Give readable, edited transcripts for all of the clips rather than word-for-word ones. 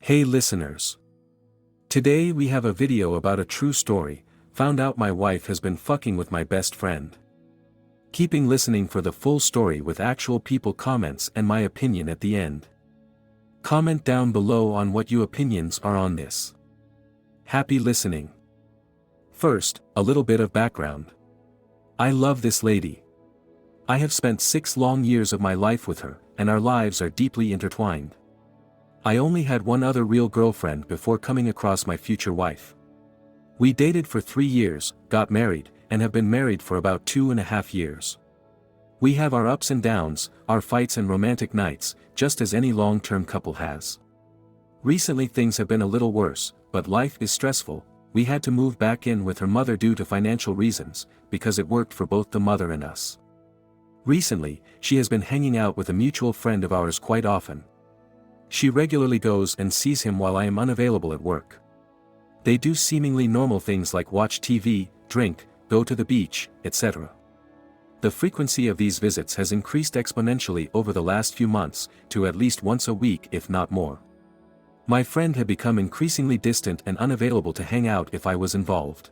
Hey listeners. Today we have a video about a true story. Found out my wife has been fucking with my best friend. Keeping listening for the full story with actual people comments and my opinion at the end. Comment down below on what your opinions are on this. Happy listening. First, a little bit of background. I love this lady. I have spent 6 long years of my life with her, and our lives are deeply intertwined. I only had one other real girlfriend before coming across my future wife. We dated for 3 years, got married, and have been married for about 2.5 years. We have our ups and downs, our fights and romantic nights, just as any long-term couple has. Recently things have been a little worse, but life is stressful. We had to move back in with her mother due to financial reasons, because it worked for both the mother and us. Recently, she has been hanging out with a mutual friend of ours quite often. She regularly goes and sees him while I am unavailable at work. They do seemingly normal things like watch TV, drink, go to the beach, etc. The frequency of these visits has increased exponentially over the last few months, to at least once a week if not more. My friend had become increasingly distant and unavailable to hang out if I was involved.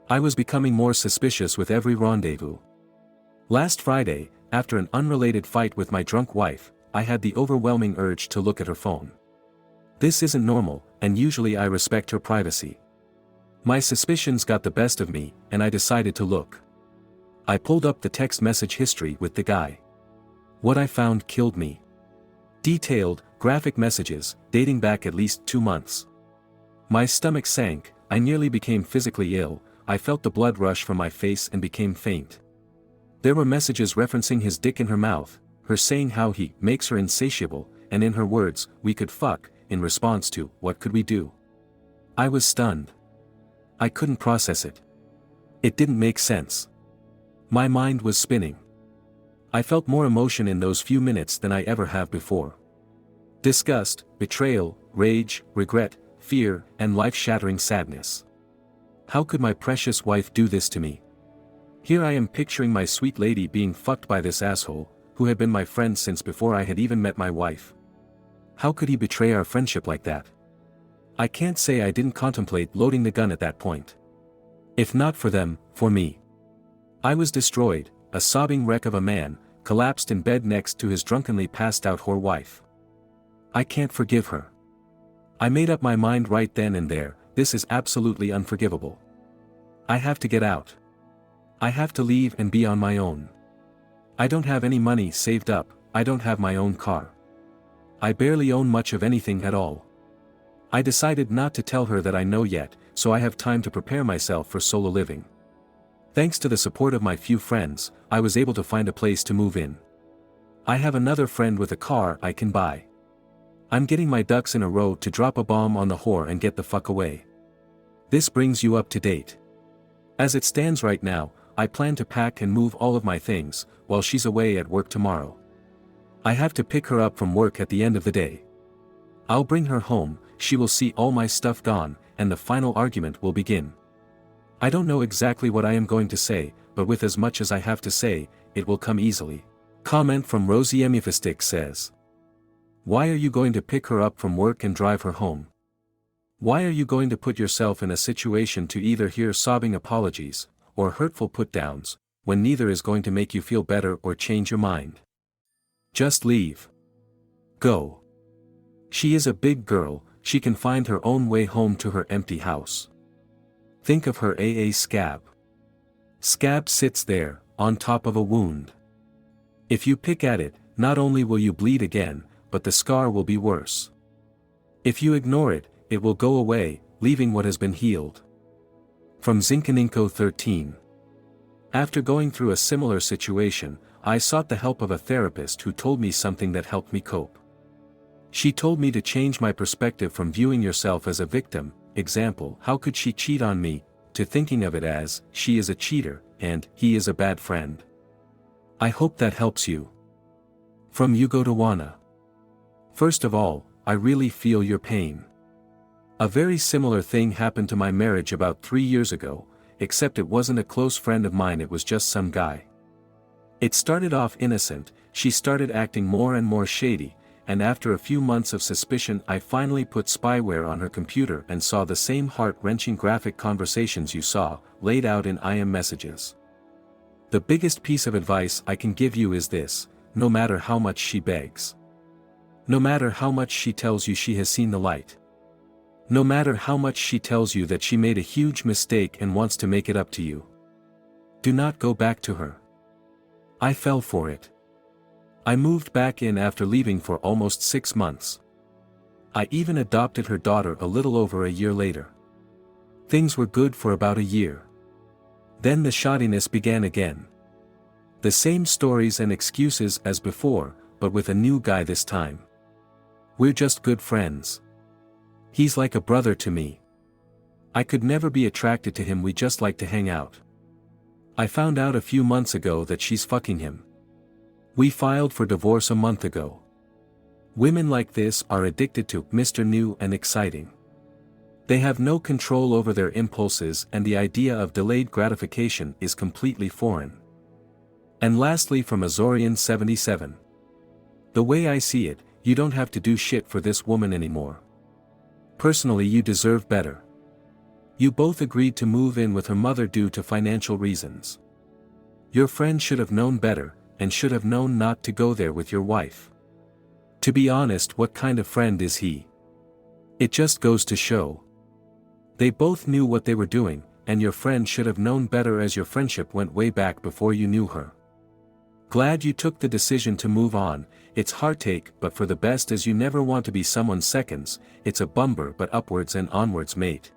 I was becoming more suspicious with every rendezvous. Last Friday, after an unrelated fight with my drunk wife, I had the overwhelming urge to look at her phone. This isn't normal, and usually I respect her privacy. My suspicions got the best of me, and I decided to look. I pulled up the text message history with the guy. What I found killed me. Detailed, graphic messages, dating back at least 2 months. My stomach sank, I nearly became physically ill, I felt the blood rush from my face and became faint. There were messages referencing his dick in her mouth, her saying how he makes her insatiable, and in her words, we could fuck, in response to, what could we do? I was stunned. I couldn't process it. It didn't make sense. My mind was spinning. I felt more emotion in those few minutes than I ever have before. Disgust, betrayal, rage, regret, fear, and life-shattering sadness. How could my precious wife do this to me? Here I am picturing my sweet lady being fucked by this asshole, who had been my friend since before I had even met my wife. How could he betray our friendship like that? I can't say I didn't contemplate loading the gun at that point. If not for them, for me. I was destroyed, a sobbing wreck of a man, collapsed in bed next to his drunkenly passed out whore wife. I can't forgive her. I made up my mind right then and there, this is absolutely unforgivable. I have to get out. I have to leave and be on my own. I don't have any money saved up, I don't have my own car. I barely own much of anything at all. I decided not to tell her that I know yet, so I have time to prepare myself for solo living. Thanks to the support of my few friends, I was able to find a place to move in. I have another friend with a car I can buy. I'm getting my ducks in a row to drop a bomb on the whore and get the fuck away. This brings you up to date. As it stands right now, I plan to pack and move all of my things, while she's away at work tomorrow. I have to pick her up from work at the end of the day. I'll bring her home, she will see all my stuff gone, and the final argument will begin. I don't know exactly what I am going to say, but with as much as I have to say, it will come easily. Comment from Rosie Emufistic says. Why are you going to pick her up from work and drive her home? Why are you going to put yourself in a situation to either hear sobbing apologies, or hurtful put-downs, when neither is going to make you feel better or change your mind? Just leave. Go. She is a big girl, she can find her own way home to her empty house. Think of her AA scab. Scab sits there, on top of a wound. If you pick at it, not only will you bleed again, but the scar will be worse. If you ignore it, it will go away, leaving what has been healed. From Zinkaninko 13. After going through a similar situation, I sought the help of a therapist who told me something that helped me cope. She told me to change my perspective from viewing yourself as a victim, example, how could she cheat on me, to thinking of it as, she is a cheater, and, he is a bad friend. I hope that helps you. From Yugo Tawana. First of all, I really feel your pain. A very similar thing happened to my marriage about 3 years ago, except it wasn't a close friend of mine, it was just some guy. It started off innocent, she started acting more and more shady, and after a few months of suspicion I finally put spyware on her computer and saw the same heart-wrenching graphic conversations you saw, laid out in IM messages. The biggest piece of advice I can give you is this: no matter how much she begs. No matter how much she tells you she has seen the light. No matter how much she tells you that she made a huge mistake and wants to make it up to you. Do not go back to her. I fell for it. I moved back in after leaving for almost 6 months. I even adopted her daughter a little over a year later. Things were good for about a year. Then the shoddiness began again. The same stories and excuses as before, but with a new guy this time. We're just good friends. He's like a brother to me. I could never be attracted to him, we just like to hang out. I found out a few months ago that she's fucking him. We filed for divorce a month ago. Women like this are addicted to Mr. New and exciting. They have no control over their impulses, and the idea of delayed gratification is completely foreign. And lastly, from Azorian77. The way I see it, you don't have to do shit for this woman anymore. Personally, you deserve better. You both agreed to move in with her mother due to financial reasons. Your friend should have known better, and should have known not to go there with your wife. To be honest, what kind of friend is he? It just goes to show. They both knew what they were doing, and your friend should have known better, as your friendship went way back before you knew her. Glad you took the decision to move on. It's heartache, but for the best, as you never want to be someone's seconds. It's a bummer, but upwards and onwards, mate.